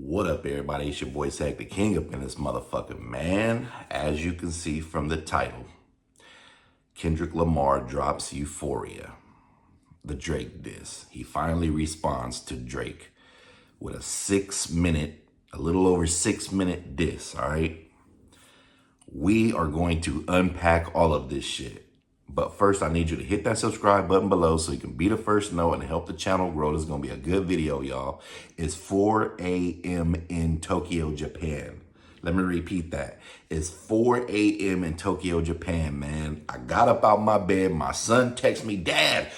What up, everybody? It's your boy Zach the King up in this motherfucker, man. As you can see from the title, Kendrick Lamar drops Euphoria, the Drake diss. He finally responds to Drake with a little over 6 minute diss, all right? We are going to unpack all of this shit. But first, I need you to hit that subscribe button below so you can be the first to know and help the channel grow. This is going to be a good video, y'all. It's 4 a.m. in Tokyo, Japan. Let me repeat that. It's 4 a.m. in Tokyo, Japan, man. I got up out my bed. My son texted me, Dad,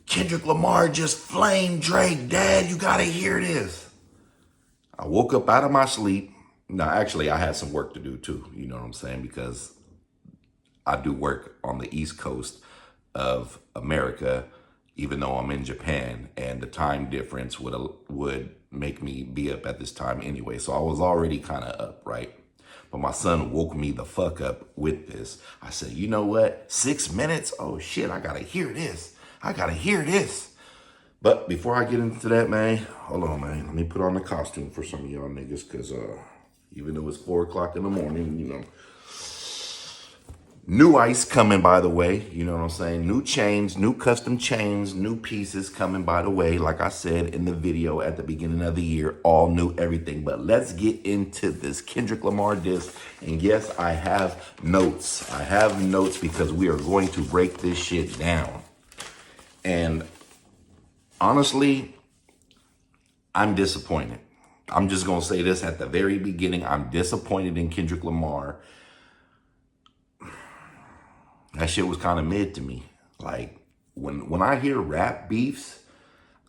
Kendrick Lamar just flamed Drake. Dad, you got to hear this. I woke up out of my sleep. Now, actually, I had some work to do too. You know what I'm saying? Because I do work on the East Coast of America, even though I'm in Japan, and the time difference would make me be up at this time anyway. So I was already kind of up, right? But my son woke me the fuck up with this. I said, you know what? 6 minutes? Oh shit, I gotta hear this. I gotta hear this. But before I get into that, man, hold on, man. Let me put on the costume for some of y'all niggas, because even though it's 4 o'clock in the morning, you know, new ice coming, by the way. You know what I'm saying? New chains, new custom chains, new pieces coming, by the way. Like I said in the video at the beginning of the year, all new everything. But let's get into this Kendrick Lamar diss. And yes, I have notes. I have notes because we are going to break this shit down. And honestly, I'm disappointed. I'm just going to say this at the very beginning. I'm disappointed in Kendrick Lamar. That shit was kind of mid to me. Like, when I hear rap beefs,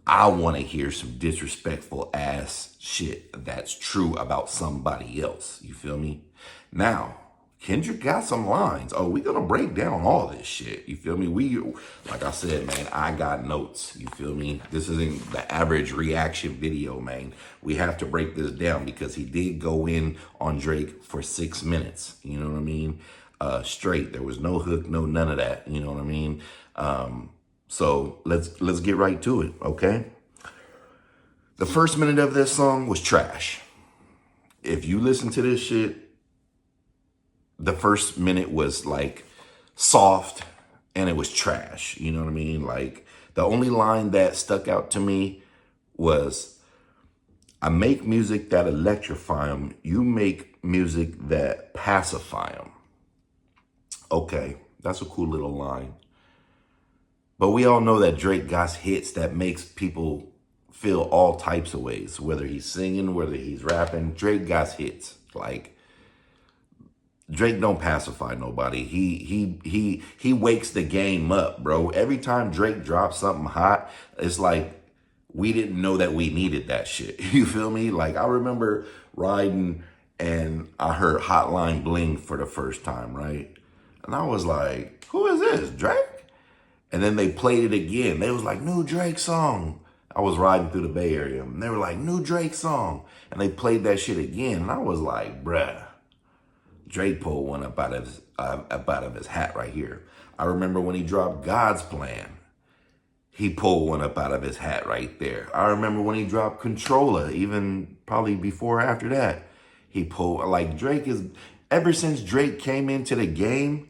I want to hear some disrespectful ass shit that's true about somebody else. You feel me? Now, Kendrick got some lines. Oh, we're going to break down all this shit. You feel me? Like I said, man, I got notes. You feel me? This isn't the average reaction video, man. We have to break this down because he did go in on Drake for 6 minutes. You know what I mean? Straight. There was no hook, no none of that. You know what I mean? So let's get right to it, okay? The first minute of this song was trash. If you listen to this shit, the first minute was like soft and it was trash. You know what I mean? Like, the only line that stuck out to me was, I make music that electrify them. You make music that pacify them. Okay, that's a cool little line. But we all know that Drake got hits that makes people feel all types of ways. Whether he's singing, whether he's rapping, Drake got hits. Like, Drake don't pacify nobody. He wakes the game up, bro. Every time Drake drops something hot, it's like we didn't know that we needed that shit. You feel me? Like, I remember riding and I heard Hotline Bling for the first time, right? And I was like, who is this, Drake? And then they played it again. They was like, new Drake song. I was riding through the Bay Area and they were like, new Drake song. And they played that shit again. And I was like, bruh, Drake pulled one up out of his hat right here. I remember when he dropped God's Plan, he pulled one up out of his hat right there. I remember when he dropped Controller, even probably before or after that, he pulled, like, Drake is, ever since Drake came into the game,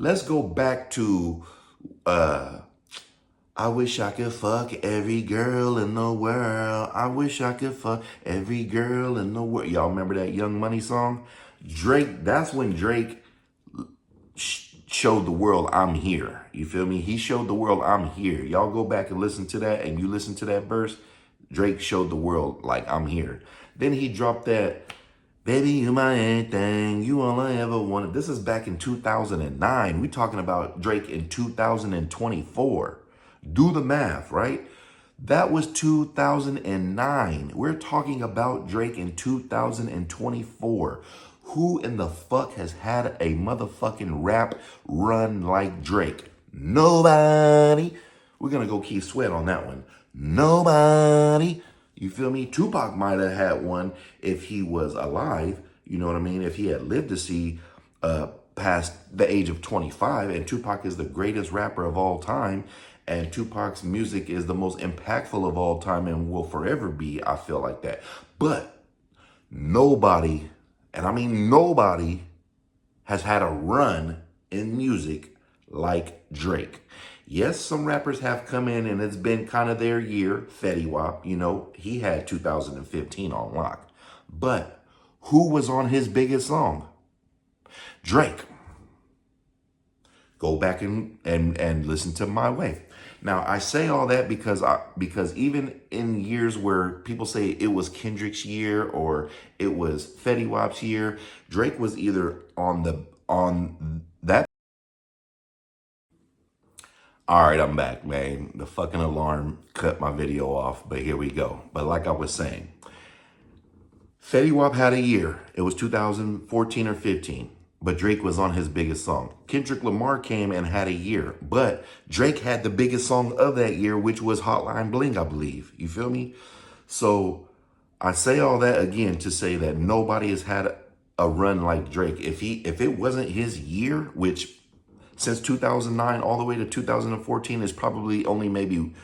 let's go back to, I wish I could fuck every girl in the world. I wish I could fuck every girl in the world. Y'all remember that Young Money song? Drake, that's when Drake showed the world I'm here. You feel me? He showed the world I'm here. Y'all go back and listen to that, and you listen to that verse, Drake showed the world, like, I'm here. Then he dropped that, baby, you my anything, you all I ever wanted. This is back in 2009. We talking about Drake in 2024. Do the math, right? That was 2009. We're talking about Drake in 2024. Who in the fuck has had a motherfucking rap run like Drake? Nobody. We're going to go Keith Sweat on that one. Nobody. You feel me? Tupac might have had one if he was alive. You know what I mean? If he had lived to see past the age of 25. And Tupac is the greatest rapper of all time. And Tupac's music is the most impactful of all time and will forever be. I feel like that. But Nobody, and I mean nobody, has had a run in music like Drake. Yes, some rappers have come in and it's been kind of their year. Fetty Wap, you know, he had 2015 on lock. But who was on his biggest song? Drake. Go back and listen to My Way. Now I say all that because even in years where people say it was Kendrick's year or it was Fetty Wap's year, Drake was either on that. All right, I'm back, man. The fucking alarm cut my video off, but here we go. But like I was saying, Fetty Wap had a year. It was 2014 or 15, but Drake was on his biggest song. Kendrick Lamar came and had a year, but Drake had the biggest song of that year, which was Hotline Bling, I believe. You feel me? So I say all that again to say that nobody has had a run like Drake. If it wasn't his year, which since 2009 all the way to 2014 is probably only maybe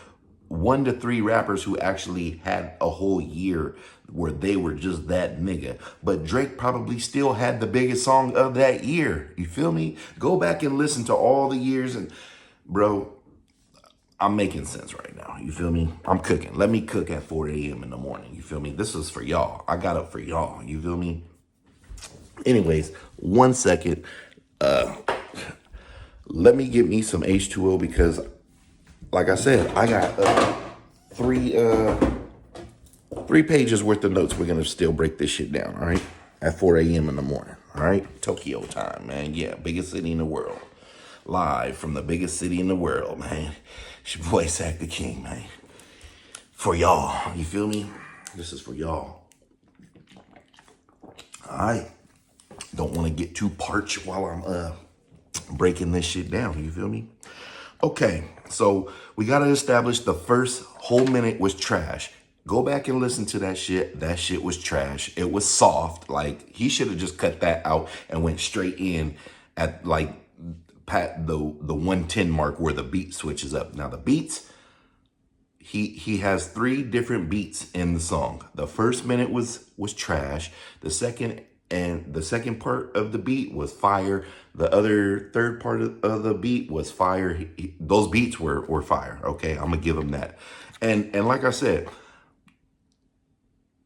1 to 3 rappers who actually had a whole year where they were just that nigga. But Drake probably still had the biggest song of that year. You feel me? Go back and listen to all the years and bro, I'm making sense right now. You feel me? I'm cooking. Let me cook at 4 a.m. in the morning. You feel me? This is for y'all. I got up for y'all. You feel me? Anyways, 1 second. Let me get me some H2O because like I said, I got three pages worth of notes. We're gonna still break this shit down, all right? At 4 a.m. in the morning, all right? Tokyo time, man. Yeah, biggest city in the world. Live from the biggest city in the world, man. It's your boy Zach the King, man. For y'all, you feel me? This is for y'all. All right. Don't want to get too parched while I'm breaking this shit down, you feel me? Okay, so we gotta establish the first whole minute was trash. Go back and listen to that shit. That shit was trash. It was soft. Like he should have just cut that out and went straight in at like the 110 mark where the beat switches up. Now the beats, he has 3 different beats in the song. The first minute was trash. The second part of the beat was fire. The other third part of the beat was fire. Those beats were fire. Okay, I'm gonna give him that. And like I said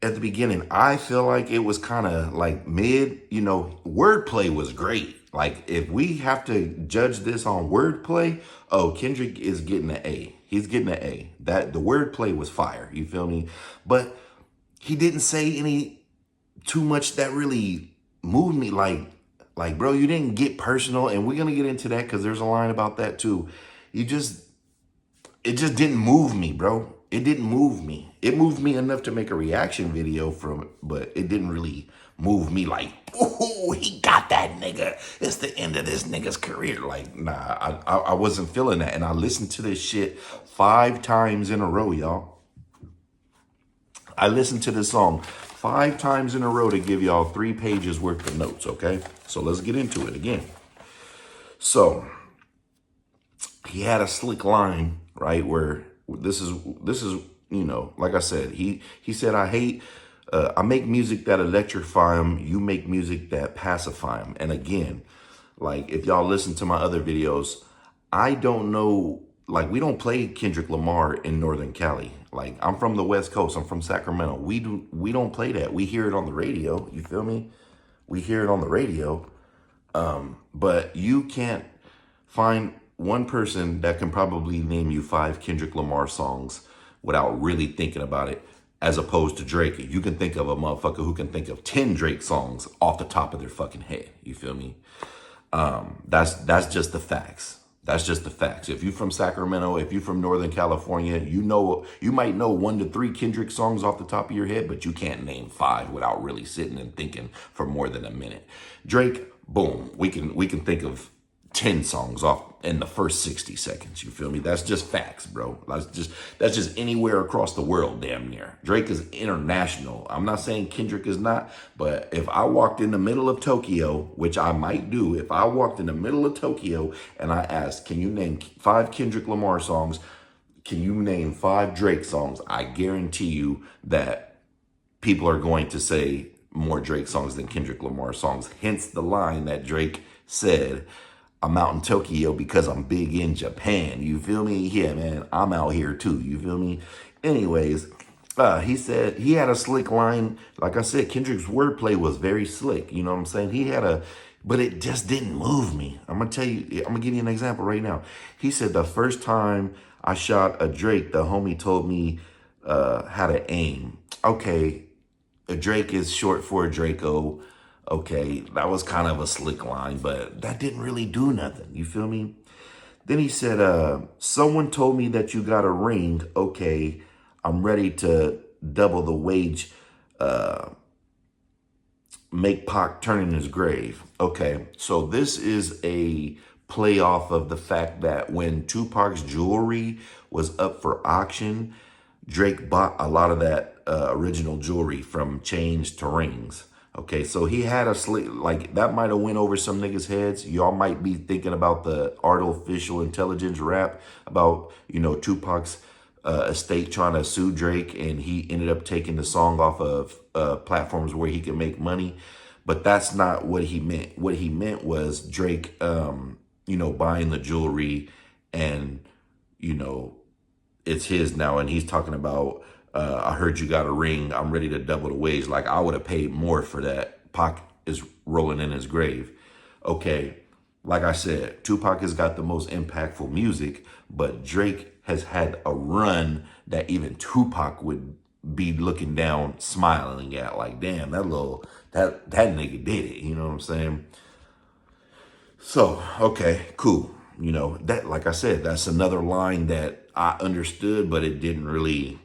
at the beginning, I feel like it was kind of like mid. You know, wordplay was great. Like if we have to judge this on wordplay, oh, Kendrick is getting an A. He's getting an A. That the wordplay was fire. You feel me? But he didn't say any too much that really moved me. Like, bro, you didn't get personal, and we're gonna get into that because there's a line about that too. It just didn't move me, bro. It didn't move me. It moved me enough to make a reaction video from it, but it didn't really move me like, oh, he got that nigga. It's the end of this nigga's career. Like, nah, I wasn't feeling that. And I listened to this shit 5 times in a row, y'all. I listened to this song 5 times in a row to give y'all 3 pages worth of notes, okay? So let's get into it again. So he had a slick line, right? Where this is, you know, like I said, he said, I make music that electrify them. You make music that pacify them. And again, like if y'all listen to my other videos, I don't know, like we don't play Kendrick Lamar in Northern Cali. Like I'm from the West Coast. I'm from Sacramento. We don't play that. We hear it on the radio. You feel me? We hear it on the radio. But you can't find one person that can probably name you 5 Kendrick Lamar songs without really thinking about it, as opposed to Drake. You can think of a motherfucker who can think of 10 Drake songs off the top of their fucking head. You feel me? That's just the facts. That's just the facts. If you're from Sacramento, if you're from Northern California, you might know 1 to 3 Kendrick songs off the top of your head, but you can't name 5 without really sitting and thinking for more than a minute. Drake, boom, we can think of 10 songs off in the first 60 seconds. You feel me? That's just facts, bro. That's just anywhere across the world, damn near. Drake is international. I'm not saying Kendrick is not, but if I walked in the middle of Tokyo, which I might do, if I walked in the middle of Tokyo and I asked, can you name 5 Kendrick Lamar songs? Can you name 5 Drake songs? I guarantee you that people are going to say more Drake songs than Kendrick Lamar songs. Hence the line that Drake said, I'm out in Tokyo because I'm big in Japan. You feel me? Yeah, man, I'm out here too. You feel me? Anyways, he said he had a slick line. Like I said, Kendrick's wordplay was very slick. You know what I'm saying? He had a, but it just didn't move me. I'm gonna tell you, I'm gonna give you an example right now. He said the first time I shot a Drake, the homie told me how to aim. Okay, a Drake is short for a Draco. Okay, that was kind of a slick line, but that didn't really do nothing. You feel me? Then he said, someone told me that you got a ring. Okay, I'm ready to double the wage, make Pac turn in his grave. Okay, so this is a play off of the fact that when Tupac's jewelry was up for auction, Drake bought a lot of that original jewelry from chains to rings. Okay, so he had a slick, like that might have went over some niggas' heads. Y'all might be thinking about the artificial intelligence rap about, you know, Tupac's estate trying to sue Drake, and he ended up taking the song off of platforms where he could make money. But that's not what he meant. What he meant was Drake, you know, buying the jewelry and, you know, it's his now. And he's talking about, I heard you got a ring. I'm ready to double the wage. Like, I would have paid more for that. Pac is rolling in his grave. Okay, like I said, Tupac has got the most impactful music, but Drake has had a run that even Tupac would be looking down, smiling at. Like, damn, that nigga did it. You know what I'm saying? So, okay, cool. You know, that, like I said, that's another line that I understood, but it didn't really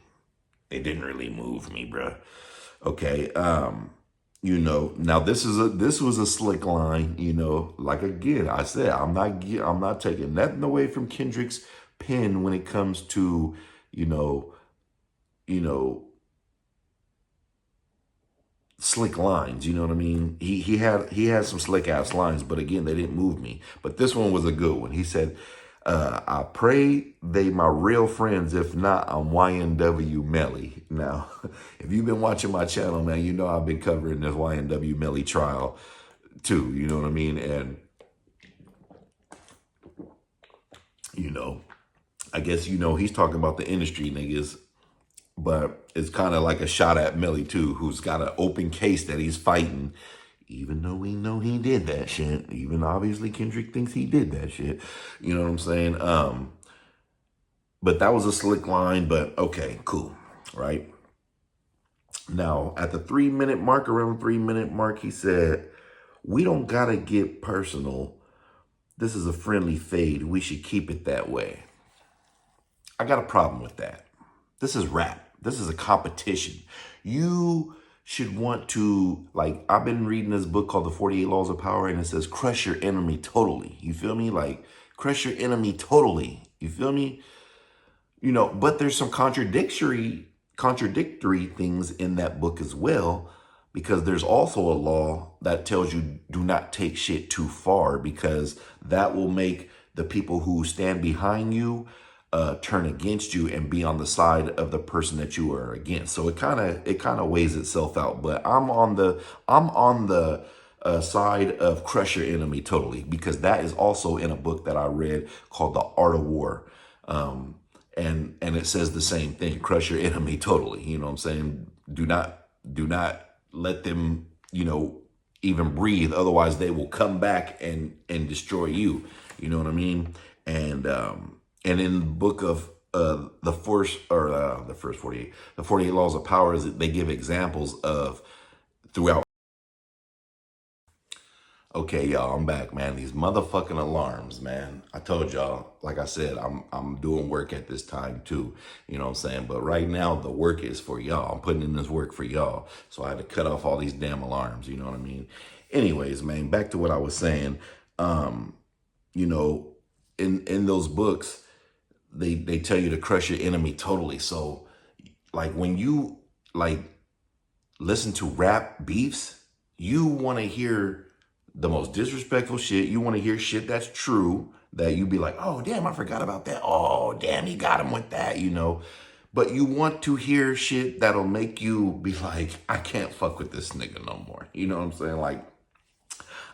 move me, bruh. Okay, you know, now this was a slick line, you know, like again, I said, I'm not taking nothing away from Kendrick's pen when it comes to, you know, slick lines, you know what I mean? He had some slick ass lines, but again, they didn't move me. But this one was a good one. He said, I pray they my real friends. If not, I'm YNW Melly. Now, if you've been watching my channel, man, you know I've been covering this YNW Melly trial too. You know what I mean? And, you know, I guess, you know, he's talking about the industry niggas, but it's kind of like a shot at Melly too, who's got an open case that he's fighting, even though we know he did that shit. Even obviously Kendrick thinks he did that shit. You know what I'm saying? But that was a slick line, but okay, cool, right? Now, at the 3-minute mark, around the 3-minute mark, he said, we don't gotta get personal. This is a friendly fade. We should keep it that way. I got a problem with that. This is rap. This is a competition. You should want to, like, I've been reading this book called The 48 Laws of Power, and it says, crush your enemy totally. You feel me? Like, crush your enemy totally. You feel me? You know, but there's some contradictory things in that book as well, because there's also a law that tells you do not take shit too far, because that will make the people who stand behind you turn against you and be on the side of the person that you are against. So it kind of weighs itself out. But I'm on the side of crush your enemy totally, because that is also in a book that I read called The Art of War. And it says the same thing, crush your enemy totally. You know what I'm saying? Do not let them, you know, even breathe. Otherwise they will come back and destroy you. You know what I mean? And in the book of the 48 Laws of Power, they give examples of throughout. Okay, y'all, I'm back, man. These motherfucking alarms, man. I told y'all, like I said, I'm doing work at this time too. You know what I'm saying? But right now, the work is for y'all. I'm putting in this work for y'all. So I had to cut off all these damn alarms. You know what I mean? Anyways, man, back to what I was saying. You know, in those books, they tell you to crush your enemy totally. So, like, when you, like, listen to rap beefs, you want to hear the most disrespectful shit. You want to hear shit that's true, that you be like, oh, damn, I forgot about that. Oh, damn, he got him with that, you know. but you want to hear shit that'll make you be like, I can't fuck with this nigga no more. You know what I'm saying? Like,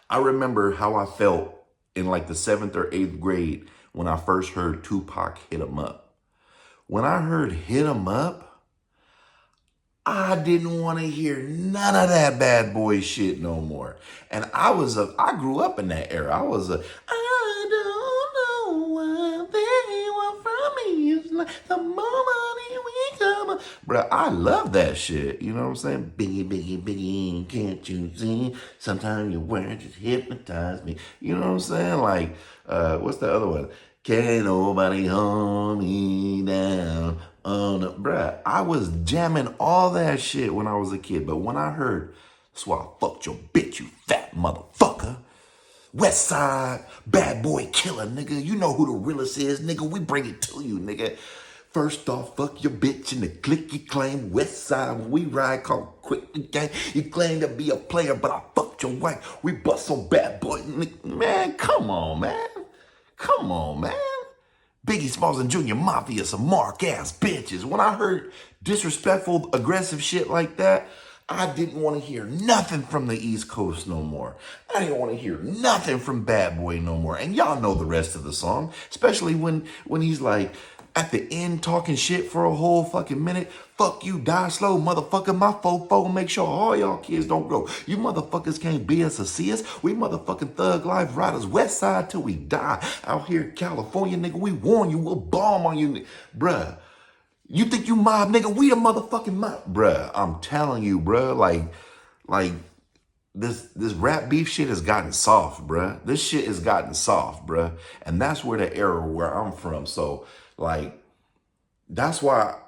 I remember how I felt in like the 7th or 8th grade when I first heard Tupac Hit 'Em Up. When I heard Hit 'Em Up, I didn't want to hear none of that bad boy shit no more. And I grew up in that era. I don't know what they want from me. It's like the more money we come. Bruh, I love that shit. You know what I'm saying? Biggie, biggie, biggie, can't you see? Sometimes your words just hypnotize me. You know what I'm saying? Like, what's the other one? Can't nobody hold me down. Oh no, bruh, I was jamming all that shit when I was a kid, but when I heard, that's why I fucked your bitch, you fat motherfucker. West Side, bad boy killer, nigga. You know who the realest is, nigga. We bring it to you, nigga. First off, fuck your bitch in the clique you claim. West Side, when we ride, call quick the gang. You claim to be a player, but I fucked your wife. We bust on bad boy, nigga. Man, come on, man. Come on, man. Biggie Smalls and Junior Mafia, some mark-ass bitches. When I heard disrespectful, aggressive shit like that, I didn't want to hear nothing from the East Coast no more. I didn't want to hear nothing from Bad Boy no more. And y'all know the rest of the song, especially when he's like, at the end talking shit for a whole fucking minute. Fuck you, die slow, motherfucker. My fofo make sure all y'all kids don't grow. You motherfuckers can't be us or see us. We motherfucking thug life riders, West Side till we die. Out here in California, nigga, we warn you, we'll bomb on you. Bruh, you think you mob, nigga? We the motherfucking mob. Bruh, I'm telling you, bruh, like, this rap beef shit has gotten soft, bruh. This shit has gotten soft, bruh. And that's where the era where I'm from. So, like, that's why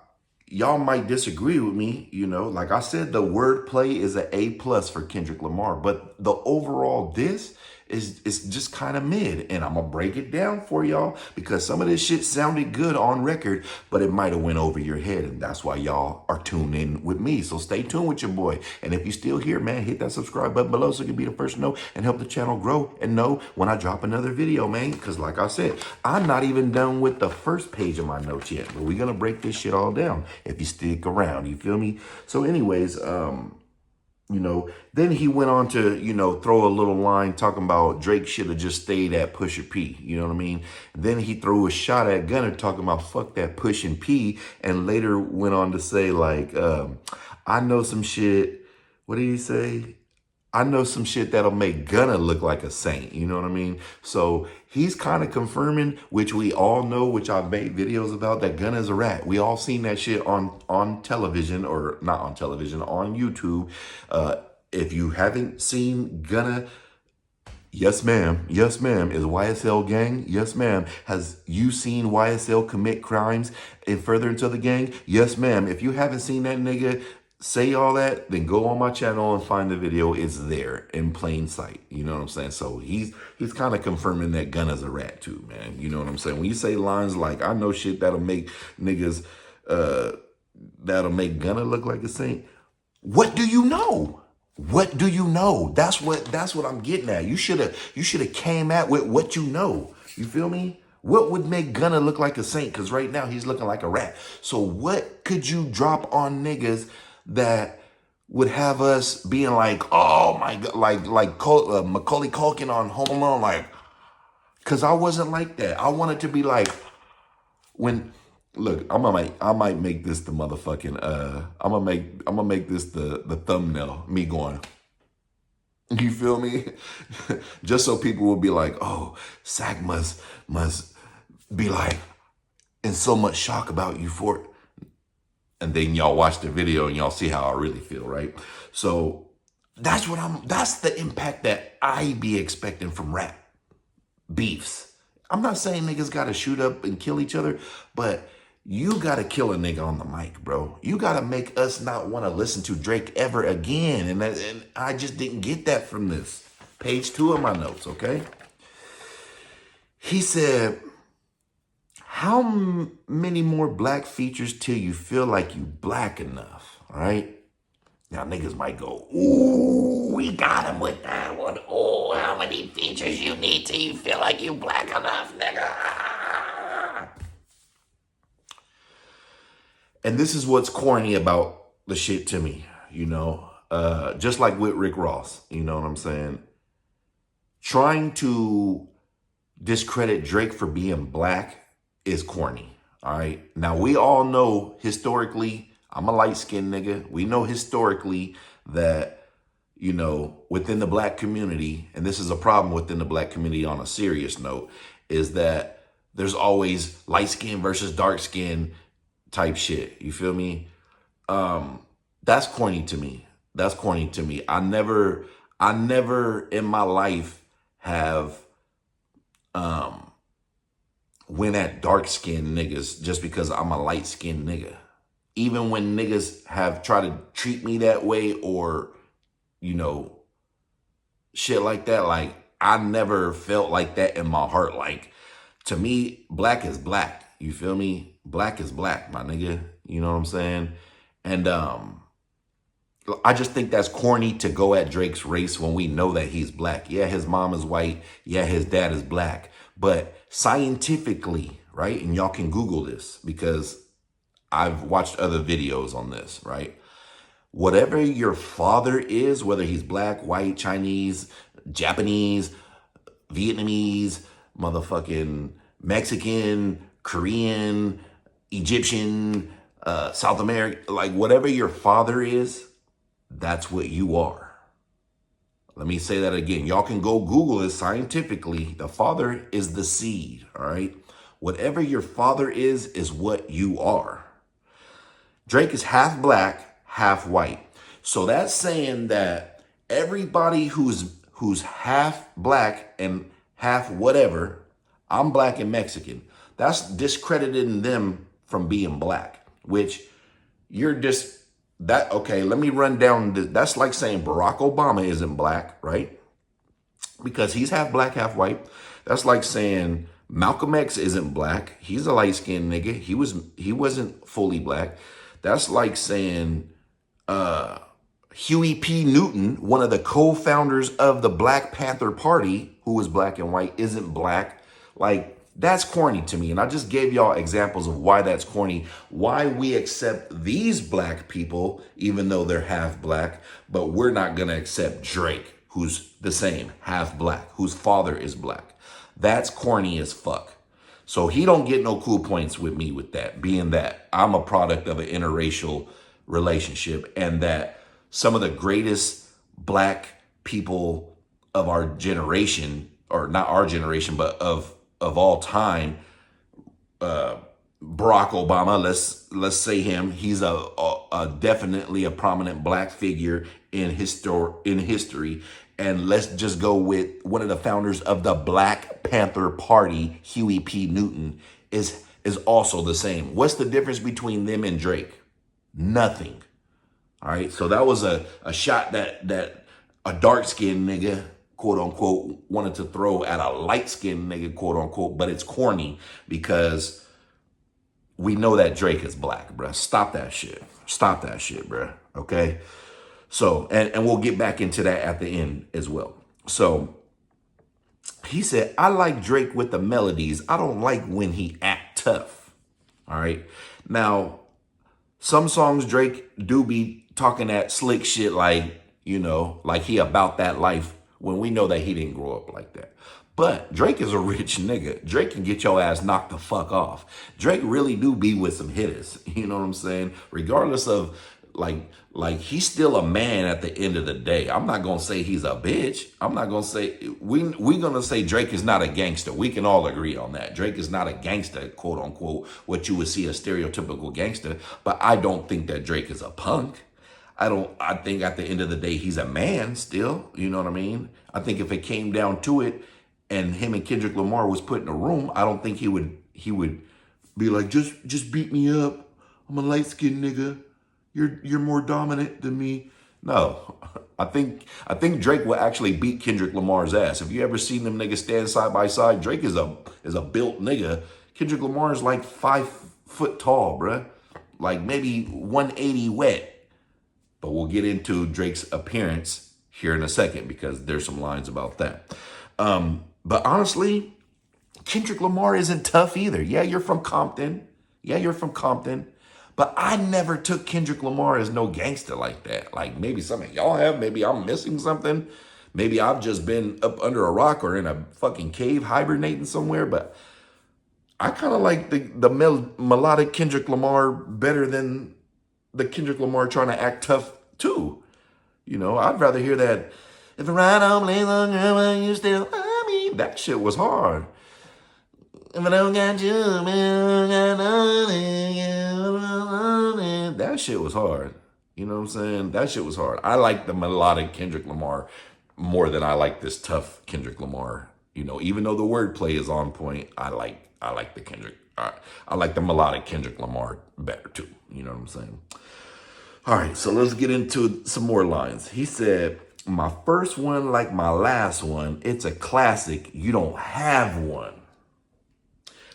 y'all might disagree with me, you know. Like I said, the wordplay is an A+ for Kendrick Lamar, but the overall diss is just kind of mid. And I'm gonna break it down for y'all because some of this shit sounded good on record, but it might have went over your head, and that's why y'all are tuned in with me. So stay tuned with your boy. And if you're still here, man, hit that subscribe button below so you can be the first to know and help the channel grow and know when I drop another video, man. Because like I said, I'm not even done with the first page of my notes yet, but we're gonna break this shit all down if you stick around, you feel me? So anyways, you know, then he went on to, you know, throw a little line talking about Drake should have just stayed at Pusha P. You know what I mean? Then he threw a shot at Gunna talking about fuck that Pushin' P, and later went on to say like, I know some shit. What did he say? I know some shit that'll make Gunna look like a saint. You know what I mean? So he's kind of confirming, which we all know, which I've made videos about, that Gunna's a rat. We all seen that shit on television, or not on television, on YouTube. If you haven't seen Gunna, yes ma'am, is YSL gang? Yes ma'am. Has you seen YSL commit crimes and further into the gang? Yes ma'am. If you haven't seen that nigga say all that, then go on my channel and find the video. It's there in plain sight. You know what I'm saying? So he's kind of confirming that Gunna's a rat too, man. You know what I'm saying? When you say lines like, I know shit that'll make niggas, that'll make Gunna look like a saint. What do you know? What do you know? That's what I'm getting at. You should have came at with what you know. You feel me? What would make Gunna look like a saint? Because right now he's looking like a rat. So what could you drop on niggas that would have us being like, oh my God, like Macaulay Culkin on Home Alone, like, because I wasn't like that. I wanted to be like, when, look, I might make this the motherfucking, I'm gonna make this the thumbnail, me going, you feel me? Just so people will be like, oh, Sack must be like in so much shock about Euphoria. And then y'all watch the video and y'all see how I really feel, right? So that's the impact that I be expecting from rap beefs. I'm not saying niggas gotta shoot up and kill each other, but you gotta kill a nigga on the mic, bro. You gotta make us not wanna listen to Drake ever again. And I just didn't get that from this. Page 2 of my notes, okay? He said, how many more black features till you feel like you black enough, all right? Now, niggas might go, ooh, we got him with that one. Oh, how many features you need till you feel like you black enough, nigga? And this is what's corny about the shit to me, just like with Rick Ross, you know what I'm saying? Trying to discredit Drake for being black is corny. All right. Now, we all know historically, I'm a light skinned nigga. We know historically that, within the black community, and this is a problem within the black community on a serious note, is that there's always light skin versus dark skin type shit. You feel me? That's corny to me. That's corny to me. I never in my life have went at dark skinned niggas just because I'm a light skinned nigga. Even when niggas have tried to treat me that way or, shit like that, like I never felt like that in my heart. Like to me, black is black. You feel me? Black is black, my nigga. You know what I'm saying? And I just think that's corny to go at Drake's race when we know that he's black. Yeah, his mom is white. Yeah, his dad is black. But scientifically, right? And y'all can Google this because I've watched other videos on this, right? Whatever your father is, whether he's black, white, Chinese, Japanese, Vietnamese, motherfucking Mexican, Korean, Egyptian, South American, like whatever your father is, that's what you are. Let me say that again. Y'all can go Google it scientifically. The father is the seed, all right? Whatever your father is what you are. Drake is half black, half white. So that's saying that everybody who's half black and half whatever, I'm black and Mexican, that's discrediting them from being black, which you're just that. Okay, let me run down. That's like saying Barack Obama isn't black, right? Because he's half black, half white. That's like saying Malcolm X isn't black. He's a light-skinned nigga. He wasn't fully black. That's like saying Huey P. Newton, one of the co-founders of the Black Panther Party, who was black and white, isn't black. Like, that's corny to me. And I just gave y'all examples of why that's corny, why we accept these black people, even though they're half black, but we're not going to accept Drake, who's the same, half black, whose father is black. That's corny as fuck. So he don't get no cool points with me with that, being that I'm a product of an interracial relationship and that some of the greatest black people of our generation, or not our generation, but of all time, Barack Obama, let's say him, he's a definitely a prominent black figure in history. And let's just go with one of the founders of the Black Panther Party, Huey P. Newton, is also the same. What's the difference between them and Drake? Nothing. All right. So that was a shot that a dark-skinned nigga, quote unquote, wanted to throw at a light-skinned nigga, quote unquote, but it's corny because we know that Drake is black, bruh. Stop that shit. Stop that shit, bruh. Okay. So, and we'll get back into that at the end as well. So he said, I like Drake with the melodies. I don't like when he act tough. All right. Now, some songs Drake do be talking that slick shit like, like he about that life when we know that he didn't grow up like that. But Drake is a rich nigga. Drake can get your ass knocked the fuck off. Drake really do be with some hitters. You know what I'm saying? Regardless of like he's still a man at the end of the day. I'm not gonna say he's a bitch. I'm not gonna say we gonna say Drake is not a gangster. We can all agree on that. Drake is not a gangster, quote unquote, what you would see a stereotypical gangster. But I don't think that Drake is a punk. I think at the end of the day he's a man still. You know what I mean? I think if it came down to it, and him and Kendrick Lamar was put in a room, I don't think he would be like, just beat me up. I'm a light skinned nigga. You're more dominant than me. No, I think Drake will actually beat Kendrick Lamar's ass. Have you ever seen them niggas stand side by side? Drake is a built nigga. Kendrick Lamar is like 5 foot tall, bruh. Like maybe 180 wet. But we'll get into Drake's appearance here in a second because there's some lines about that. But honestly, Kendrick Lamar isn't tough either. Yeah, you're from Compton. But But I never took Kendrick Lamar as no gangster like that. Like maybe some of y'all have. Maybe I'm missing something. Maybe I've just been up under a rock or in a fucking cave hibernating somewhere. But I kind of like the melodic Kendrick Lamar better than the Kendrick Lamar trying to act tough too. You know, I'd rather hear that. If I ride on lay long, you still love me. That shit was hard. If I don't got you, that shit was hard. You know what I'm saying? That shit was hard. I like the melodic Kendrick Lamar more than I like this tough Kendrick Lamar. You know, even though the wordplay is on point, I like the Kendrick. I like the melodic Kendrick Lamar better too. You know what I'm saying? All right, so let's get into some more lines. He said, my first one like my last one, it's a classic, you don't have one.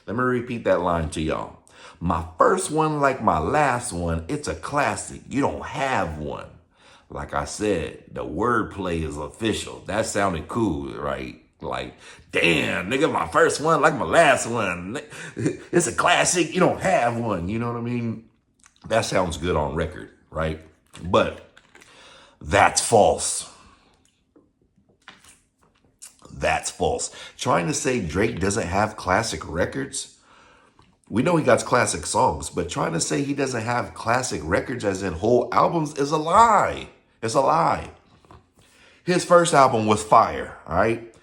Let me repeat that line to y'all. My first one like my last one, it's a classic, you don't have one. Like I said, the wordplay is official. That sounded cool, right? Like, damn, nigga, my first one like my last one. It's a classic, you don't have one. You know what I mean? That sounds good on record, right? But that's false. That's false. Trying to say Drake doesn't have classic records. We know he got classic songs, but trying to say he doesn't have classic records as in whole albums is a lie. It's a lie. His first album was fire, all right?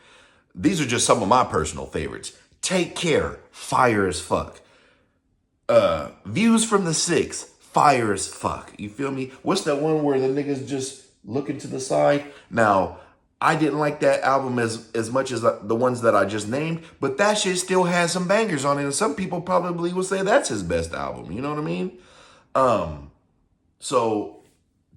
These are just some of my personal favorites. Take Care, fire as fuck. Views from the Six, fire as fuck. You feel me? What's that one where the niggas just looking to the side? Now, I didn't like that album as much as the ones that I just named, but that shit still has some bangers on it, and some people probably will say that's his best album. You know what I mean? So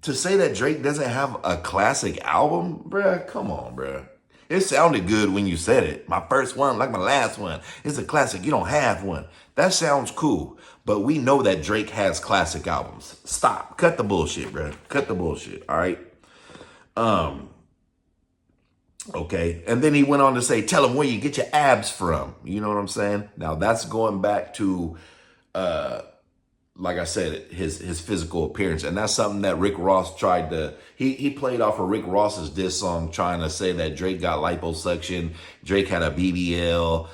to say that Drake doesn't have a classic album, bruh, come on, bruh. It sounded good when you said it. My first one, like my last one. It's a classic. You don't have one. That sounds cool. But we know that Drake has classic albums. Stop. Cut the bullshit, bruh. Cut the bullshit. All right? Okay. And then he went on to say, tell him where you get your abs from. You know what I'm saying? Now, that's going back to, like I said, his physical appearance. And that's something that Rick Ross tried to, he played off of Rick Ross's diss song trying to say that Drake got liposuction, Drake had a BBL.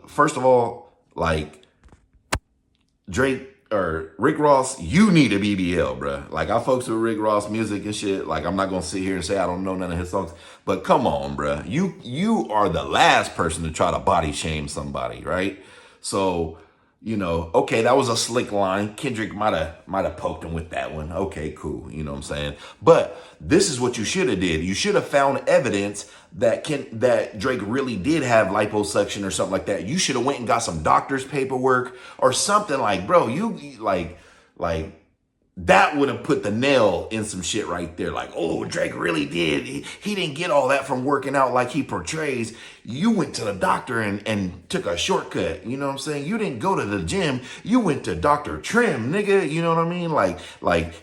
First of all, like, Drake or Rick Ross, you need a BBL, bruh. Like, I folks with Rick Ross music and shit. Like, I'm not going to sit here and say I don't know none of his songs. But come on, bruh. You are the last person to try to body shame somebody, right? So, you know, okay, that was a slick line. Kendrick might have poked him with that one. Okay, cool. You know what I'm saying? But this is what you should have did. You should have found evidence that Drake really did have liposuction or something like that. You should have went and got some doctor's paperwork or something. Like, bro, you like that would have put the nail in some shit right there. Like, oh, Drake really did. He didn't get all that from working out like he portrays. You went to the doctor and took a shortcut. You know what I'm saying? You didn't go to the gym. You went to Dr. Trim, nigga. You know what I mean? Like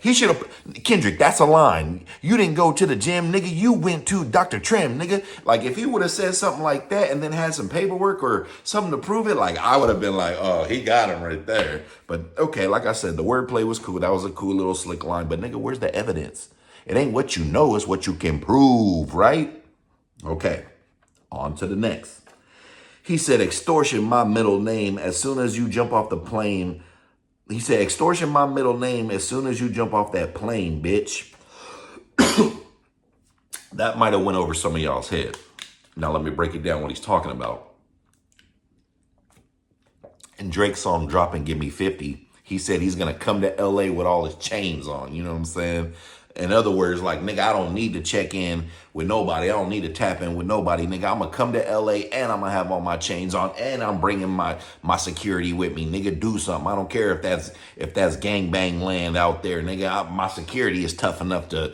he should have, Kendrick, that's a line. You didn't go to the gym, nigga. You went to Dr. Trim, nigga. Like, if he would have said something like that and then had some paperwork or something to prove it, like, I would have been like, oh, he got him right there. But okay, like I said, the wordplay was cool. That was a cool little slick line. But nigga, where's the evidence? It ain't what you know, it's what you can prove, right? Okay, on to the next. He said, extortion, my middle name, as soon as you jump off the plane. He said, extortion, my middle name, as soon as you jump off that plane, bitch. That might have went over some of y'all's head. Now let me break it down what he's talking about. In Drake's song, Drop and Give Me 50, he said he's going to come to LA with all his chains on. You know what I'm saying? In other words, like, nigga, I don't need to check in with nobody. I don't need to tap in with nobody. Nigga, I'm going to come to LA and I'm going to have all my chains on and I'm bringing my security with me. Nigga, do something. I don't care if that's gangbang land out there. Nigga, my security is tough enough to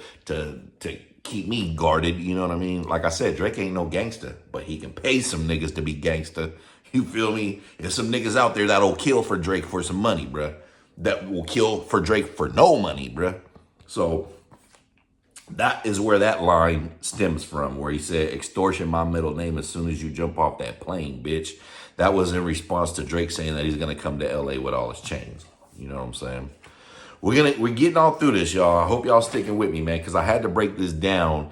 keep me guarded. You know what I mean? Like I said, Drake ain't no gangster, but he can pay some niggas to be gangster. You feel me? There's some niggas out there that'll kill for Drake for some money, bruh. That will kill for Drake for no money, bruh. So that is where that line stems from, where he said, extortion, my middle name, as soon as you jump off that plane, bitch. That was in response to Drake saying that he's going to come to LA with all his chains. You know what I'm saying? we're getting all through this, y'all. I hope y'all sticking with me, man, because I had to break this down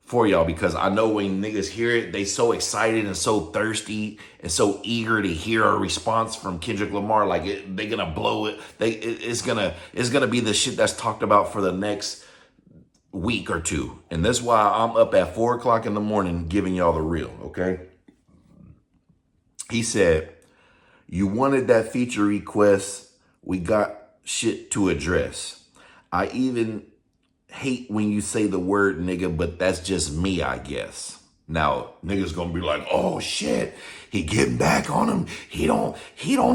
for y'all, because I know when niggas hear it, they so excited and so thirsty and so eager to hear a response from Kendrick Lamar. Like they gonna blow it. It's gonna be the shit that's talked about for the next week or two. And that's why I'm up at 4:00 in the morning giving y'all the real. Okay. He said, "You wanted that feature request. We got shit to address. I even hate when you say the word nigga, but that's just me, I guess." Now, niggas gonna be like, "Oh shit, he getting back on him. He don't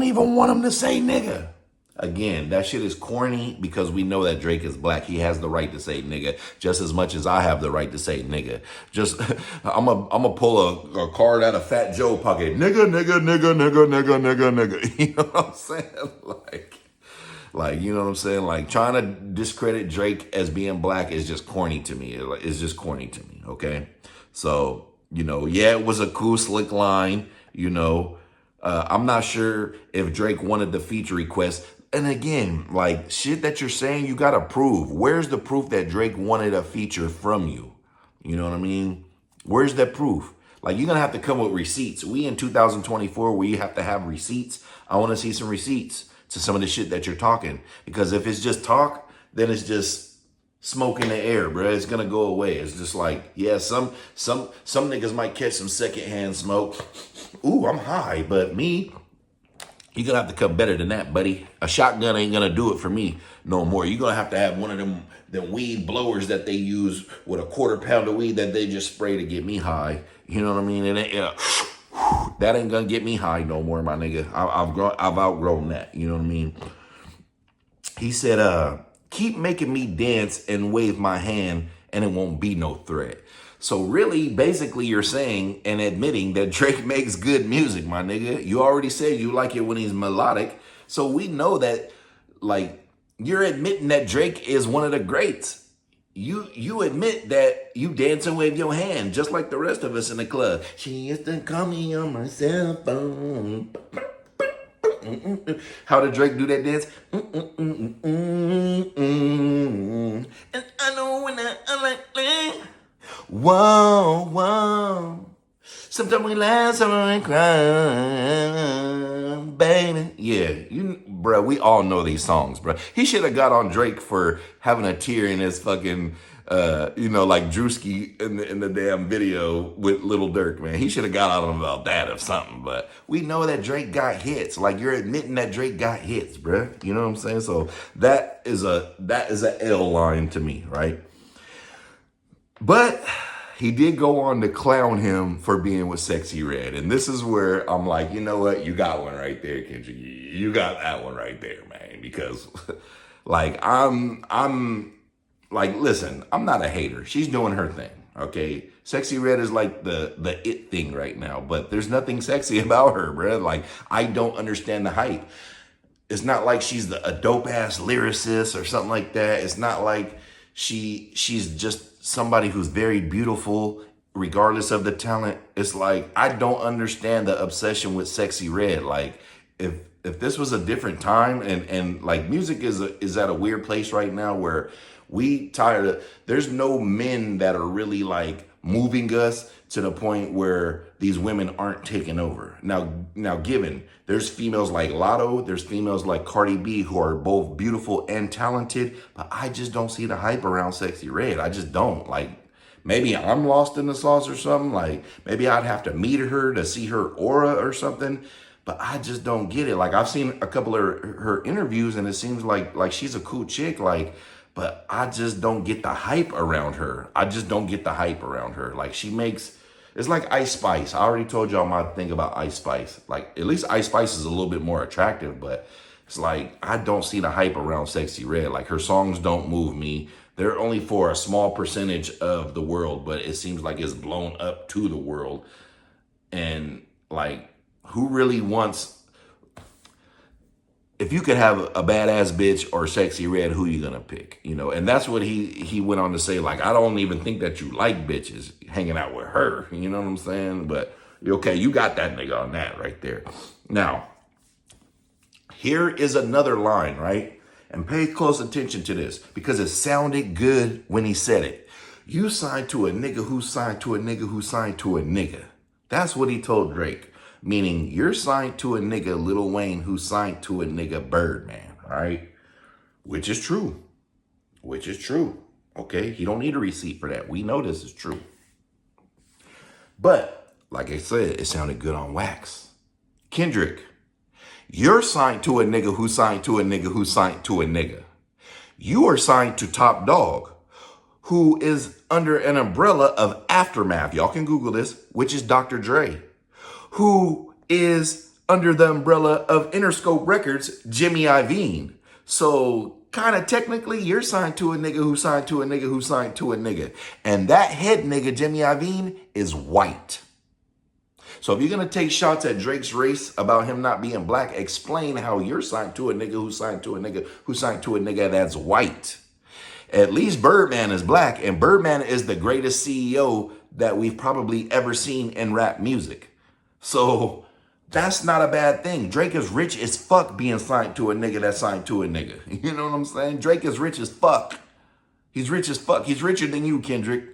even want him to say nigga." Again, that shit is corny because we know that Drake is black. He has the right to say nigga just as much as I have the right to say nigga. Just, I'm a pull a card out of Fat Joe pocket. Nigga, nigga, nigga, nigga, nigga, nigga, nigga. You know what I'm saying? Like, you know what I'm saying? Like, trying to discredit Drake as being black is just corny to me. It's just corny to me, okay? So, you know, yeah, it was a cool, slick line, you know. I'm not sure if Drake wanted the feature request. And again, like, shit that you're saying, you got to prove. Where's the proof that Drake wanted a feature from you? You know what I mean? Where's that proof? Like, you're going to have to come with receipts. We in 2024, where you have to have receipts. I want to see some receipts to some of the shit that you're talking. Because if it's just talk, then it's just smoke in the air, bro. It's gonna go away. It's just like, yeah, some niggas might catch some secondhand smoke. Ooh, I'm high, but me, you're gonna have to come better than that, buddy. A shotgun ain't gonna do it for me no more. You're gonna have to have one of them weed blowers that they use with a 1/4 pound of weed that they just spray to get me high. You know what I mean? That ain't gonna get me high no more, my nigga. I've outgrown that. You know what I mean? He said, keep making me dance and wave my hand and it won't be no threat. So really, basically, you're saying and admitting that Drake makes good music, my nigga. You already said you like it when he's melodic. So we know that, like, you're admitting that Drake is one of the greats. You admit that you dance and wave your hand, just like the rest of us in the club. She used to call me on my cell phone. How did Drake do that dance? And I know when I like that. Whoa, whoa. Sometimes we laugh, sometimes we cry, baby. Yeah, bro, we all know these songs, bro. He should have got on Drake for having a tear in his fucking, like Drewski in the damn video with Lil Durk, man. He should have got on him about that or something. But we know that Drake got hits. Like, you're admitting that Drake got hits, bro. You know what I'm saying? So that is a L line to me, right? But he did go on to clown him for being with Sexy Red. And this is where I'm like, you know what? You got one right there, Kendrick. You got that one right there, man. Because, like, I'm like, listen, I'm not a hater. She's doing her thing, okay? Sexy Red is like the it thing right now. But there's nothing sexy about her, bro. Like, I don't understand the hype. It's not like she's a dope-ass lyricist or something like that. It's not like she's just somebody who's very beautiful regardless of the talent. It's like, I don't understand the obsession with Sexy Red. Like, if this was a different time and like, music is at a weird place right now where we tired of, there's no men that are really like moving us to the point where these women aren't taking over. Now given, there's females like Lotto, there's females like Cardi B who are both beautiful and talented, but I just don't see the hype around Sexy Red. I just don't. Like, maybe I'm lost in the sauce or something. Like, maybe I'd have to meet her to see her aura or something, but I just don't get it. Like, I've seen a couple of her interviews and it seems like she's a cool chick, like, but I just don't get the hype around her. I just don't get the hype around her. Like, she makes, it's like Ice Spice. I already told y'all my thing about Ice Spice. Like, at least Ice Spice is a little bit more attractive, but it's like, I don't see the hype around Sexy Red. Like, her songs don't move me. They're only for a small percentage of the world, but it seems like it's blown up to the world. And like, who really wants, if you could have a badass bitch or Sexy Red, who you gonna pick? You know, and that's what he went on to say. Like, I don't even think that you like bitches hanging out with her. You know what I'm saying? But okay, you got that nigga on that right there. Now, here is another line, right? And pay close attention to this because it sounded good when he said it. You signed to a nigga who signed to a nigga who signed to a nigga. That's what he told Drake. Meaning you're signed to a nigga, Lil Wayne, who signed to a nigga, Birdman, all right? Which is true. Which is true. Okay, he don't need a receipt for that. We know this is true. But, like I said, it sounded good on wax. Kendrick, you're signed to a nigga who signed to a nigga who signed to a nigga. You are signed to Top Dog, who is under an umbrella of Aftermath. Y'all can Google this, which is Dr. Dre, who is under the umbrella of Interscope Records, Jimmy Iovine. So kind of technically, you're signed to a nigga who signed to a nigga who signed to a nigga. And that head nigga, Jimmy Iovine, is white. So if you're going to take shots at Drake's race about him not being black, explain how you're signed to a nigga who signed to a nigga who signed to a nigga that's white. At least Birdman is black, and Birdman is the greatest CEO that we've probably ever seen in rap music. So that's not a bad thing. Drake is rich as fuck being signed to a nigga that signed to a nigga. You know what I'm saying? Drake is rich as fuck. He's rich as fuck. He's richer than you, Kendrick.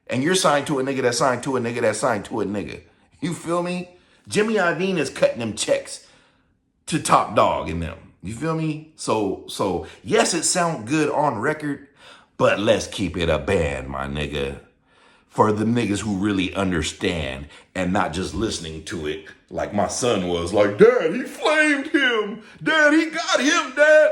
And you're signed to a nigga that signed to a nigga that signed to a nigga. You feel me? Jimmy Iovine is cutting them checks to Top Dog and them. You feel me? So yes, it sounds good on record, but let's keep it a band, my nigga. For the niggas who really understand and not just listening to it like my son was. Like, Dad, he flamed him. Dad, he got him, Dad.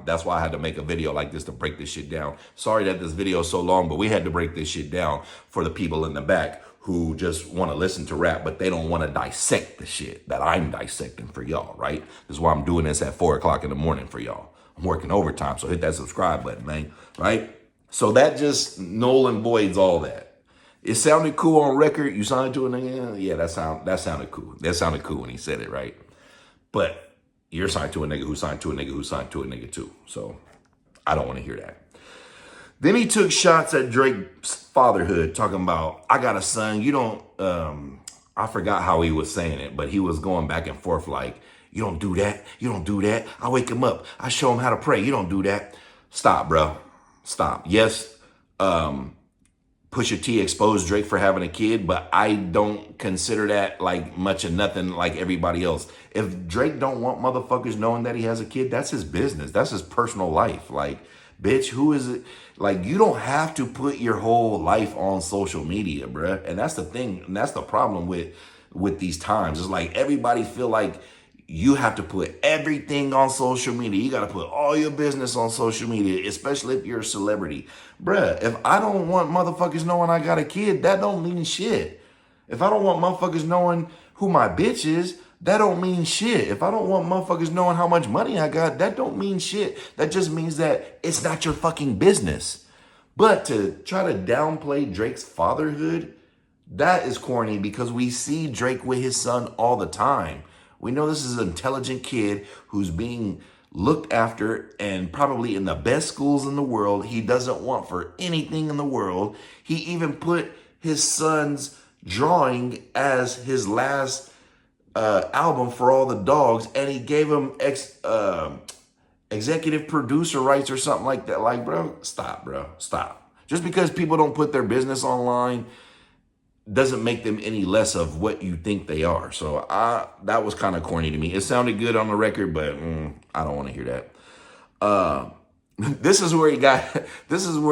That's why I had to make a video like this to break this shit down. Sorry that this video is so long, but we had to break this shit down for the people in the back who just want to listen to rap, but they don't want to dissect the shit that I'm dissecting for y'all, right? This is why I'm doing this at 4 o'clock in the morning for y'all. I'm working overtime, so hit that subscribe button, man, right? So that just null and voids all that. It sounded cool on record. You signed to a nigga? Yeah, that sounded cool. That sounded cool when he said it, right? But you're signed to a nigga who signed to a nigga who signed to a nigga too. So I don't want to hear that. Then he took shots at Drake's fatherhood, talking about, I got a son. You don't, I forgot how he was saying it, but he was going back and forth like, you don't do that. You don't do that. I wake him up. I show him how to pray. You don't do that. Stop, bro. Stop. Yes, Pusha T exposed Drake for having a kid, but I don't consider that like much of nothing like everybody else. If Drake don't want motherfuckers knowing that he has a kid, that's his business. That's his personal life. Like, bitch, who is it? Like, you don't have to put your whole life on social media, bruh. And that's the thing. And that's the problem with these times. It's like everybody feel like you have to put everything on social media. You got to put all your business on social media, especially if you're a celebrity. Bruh, if I don't want motherfuckers knowing I got a kid, that don't mean shit. If I don't want motherfuckers knowing who my bitch is, that don't mean shit. If I don't want motherfuckers knowing how much money I got, that don't mean shit. That just means that it's not your fucking business. But to try to downplay Drake's fatherhood, that is corny because we see Drake with his son all the time. We know this is an intelligent kid who's being looked after and probably in the best schools in the world. He doesn't want for anything in the world. He even put his son's drawing as his last album for all the dogs, and he gave him executive producer rights or something like that. Like, bro, stop. Just because people don't put their business online doesn't make them any less of what you think they are. So that was kind of corny to me. It sounded good on the record, but I don't want to hear that. This is where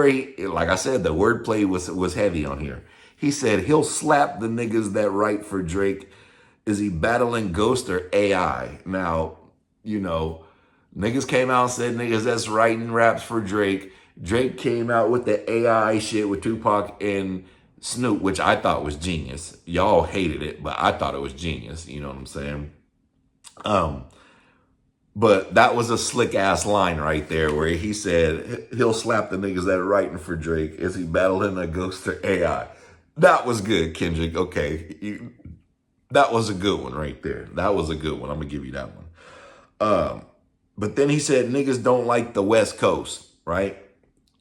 he, like I said, the wordplay was heavy on here. He said he'll slap the niggas that write for Drake. Is he battling Ghost or AI? Now, you know, niggas came out and said niggas that's writing raps for Drake. Drake came out with the AI shit with Tupac and Snoop, which I thought was genius. Y'all hated it, but I thought it was genius. You know what I'm saying? But that was a slick ass line right there where he said he'll slap the niggas that are writing for Drake. Is he battling a Ghost or AI? That was good, Kendrick. Okay. That was a good one right there. That was a good one. I'm going to give you that one. But then he said niggas don't like the West Coast, right?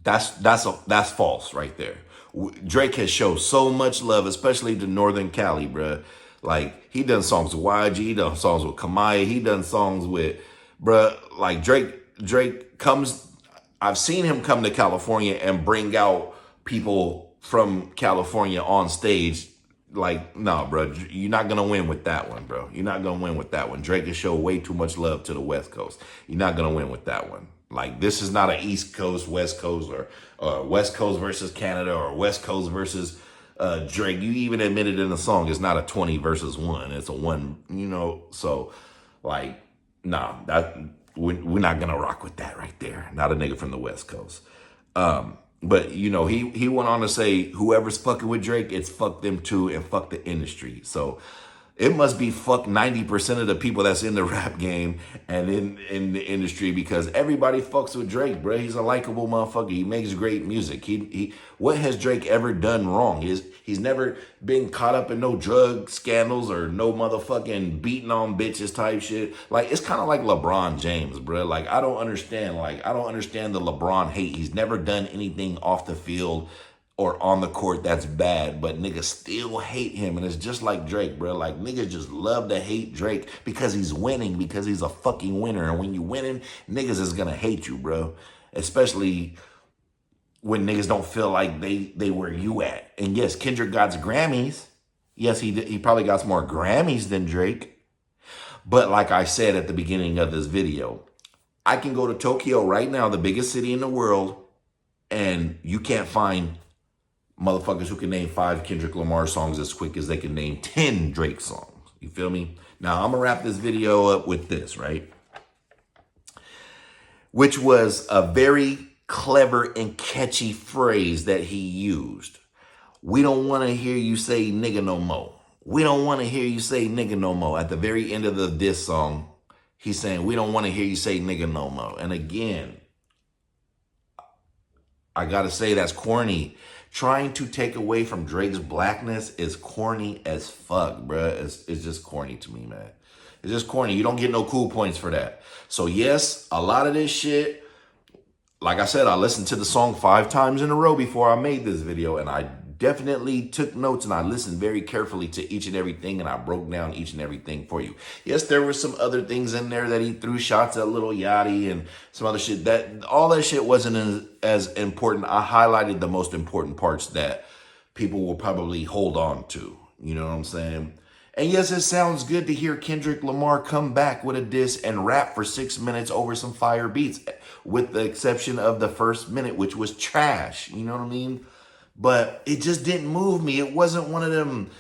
That's false right there. Drake has shown so much love, especially to Northern Cali, bruh. Like, he done songs with YG, he done songs with Kamaya, he done songs with, bruh, like Drake Drake comes, I've seen him come to California and bring out people from California on stage. Like, nah, bro, you're not gonna win with that one, bro. You're not gonna win with that one. Drake has shown way too much love to the West Coast. You're not gonna win with that one. Like, this is not an East Coast, West Coast, or West Coast versus Canada, or West Coast versus Drake. You even admitted in the song it's not a 20 versus 1. It's a 1, so like, nah, we're not gonna rock with that right there. Not a nigga from the West Coast. But he went on to say, whoever's fucking with Drake, it's fuck them too, and fuck the industry. So it must be fuck 90% of the people that's in the rap game and in the industry, because everybody fucks with Drake, bro. He's a likable motherfucker. He makes great music. He what has Drake ever done wrong? He's never been caught up in no drug scandals or no motherfucking beating on bitches type shit. Like, it's kind of like LeBron James, bro. Like, I don't understand the LeBron hate. He's never done anything off the field or on the court that's bad, but niggas still hate him. And it's just like Drake, bro. Like, niggas just love to hate Drake because he's winning, because he's a fucking winner. And when you winning, niggas is gonna hate you, bro. Especially when niggas don't feel like they where you at. And yes, Kendrick got Grammys. Yes, he probably got more Grammys than Drake. But like I said at the beginning of this video, I can go to Tokyo right now, the biggest city in the world, and you can't find motherfuckers who can name 5 Kendrick Lamar songs as quick as they can name 10 Drake songs. You feel me? Now, I'm going to wrap this video up with this, right? Which was a very clever and catchy phrase that he used. We don't want to hear you say nigga no more. We don't want to hear you say nigga no more. At the very end of the diss song, he's saying, we don't want to hear you say nigga no more. And again, I got to say, that's corny. Trying to take away from Drake's blackness is corny as fuck, bruh. It's just corny to me, man. It's just corny. You don't get no cool points for that. So yes, a lot of this shit, like I said, I listened to the song 5 times in a row before I made this video, and I definitely took notes and I listened very carefully to each and everything, and I broke down each and everything for you. Yes, there were some other things in there that he threw shots at Lil Yachty and some other shit. All that shit wasn't as important. I highlighted the most important parts that people will probably hold on to. You know what I'm saying? And yes, it sounds good to hear Kendrick Lamar come back with a diss and rap for 6 minutes over some fire beats, with the exception of the first minute, which was trash. You know what I mean? But it just didn't move me. It wasn't one of them,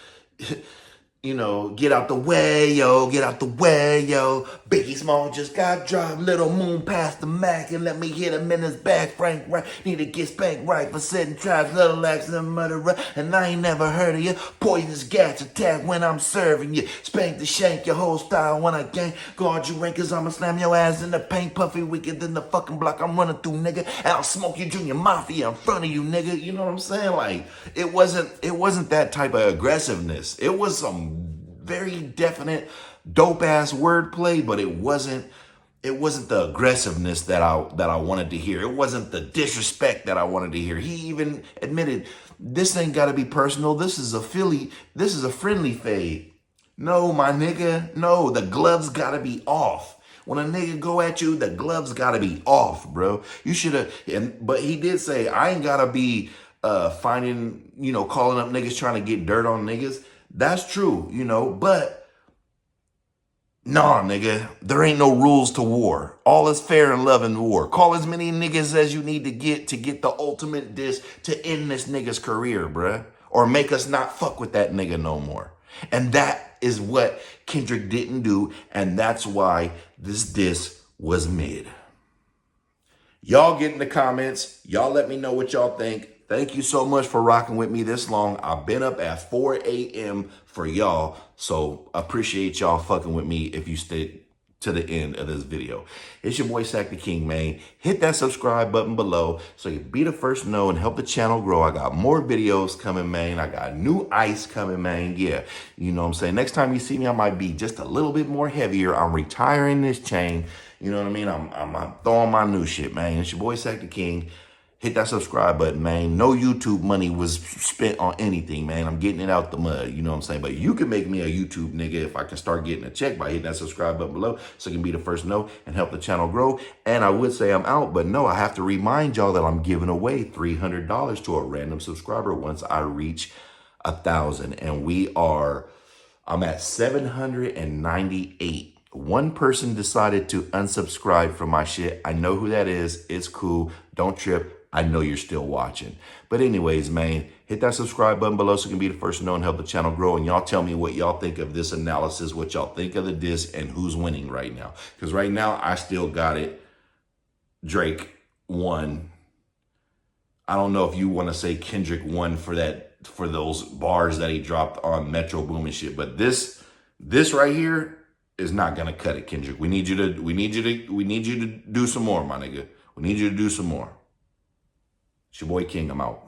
get out the way, yo, get out the way, yo. Biggie Small just got dropped. Little Moon passed the Mac and let me hit him in his back. Frank Right need to get spanked right for setting traps. Little Axe and murderer, and I ain't never heard of you. Poisonous gas attack when I'm serving you. Spank the shank, your whole style when I gang. Guard you rank, cause I'ma slam your ass in the paint. Puffy wickeder than the fucking block I'm running through, nigga. And I'll smoke your junior mafia in front of you, nigga. You know what I'm saying? Like, it wasn't that type of aggressiveness. It was some very definite dope ass wordplay, but it wasn't the aggressiveness that I wanted to hear. It wasn't the disrespect that I wanted to hear. He even admitted, this ain't gotta be personal. This is a friendly fade. No, my nigga, no, the gloves gotta be off. When a nigga go at you, the gloves gotta be off, bro. You should have, but he did say, I ain't gotta be calling up niggas trying to get dirt on niggas. That's true, but nah, nigga, there ain't no rules to war. All is fair in love and war. Call as many niggas as you need to get the ultimate diss to end this nigga's career, bruh. Or make us not fuck with that nigga no more. And that is what Kendrick didn't do, and that's why this diss was mid. Y'all get in the comments. Y'all let me know what y'all think. Thank you so much for rocking with me this long. I've been up at 4 a.m. for y'all, so appreciate y'all fucking with me if you stay to the end of this video. It's your boy Sack the King, man. Hit that subscribe button below so you be the first to know and help the channel grow. I got more videos coming, man. I got new ice coming, man. Yeah, you know what I'm saying? Next time you see me, I might be just a little bit more heavier. I'm retiring this chain. You know what I mean? I'm throwing my new shit, man. It's your boy Sack the King. hit that subscribe button, man. No YouTube money was spent on anything, man. I'm getting it out the mud, you know what I'm saying? But you can make me a YouTube nigga if I can start getting a check by hitting that subscribe button below so you can be the first to know and help the channel grow. And I would say I'm out, but no, I have to remind y'all that I'm giving away $300 to a random subscriber once I reach 1,000. And I'm at 798. One person decided to unsubscribe from my shit. I know who that is. It's cool. Don't trip. I know you're still watching. But anyways, man, hit that subscribe button below so you can be the first to know and help the channel grow. And y'all tell me what y'all think of this analysis, what y'all think of the diss, and who's winning right now. Because right now, I still got it. Drake won. I don't know if you want to say Kendrick won for those bars that he dropped on Metro Boom and shit. But this right here is not gonna cut it, Kendrick. We need you to do some more, my nigga. We need you to do some more. It's your boy King. I'm out.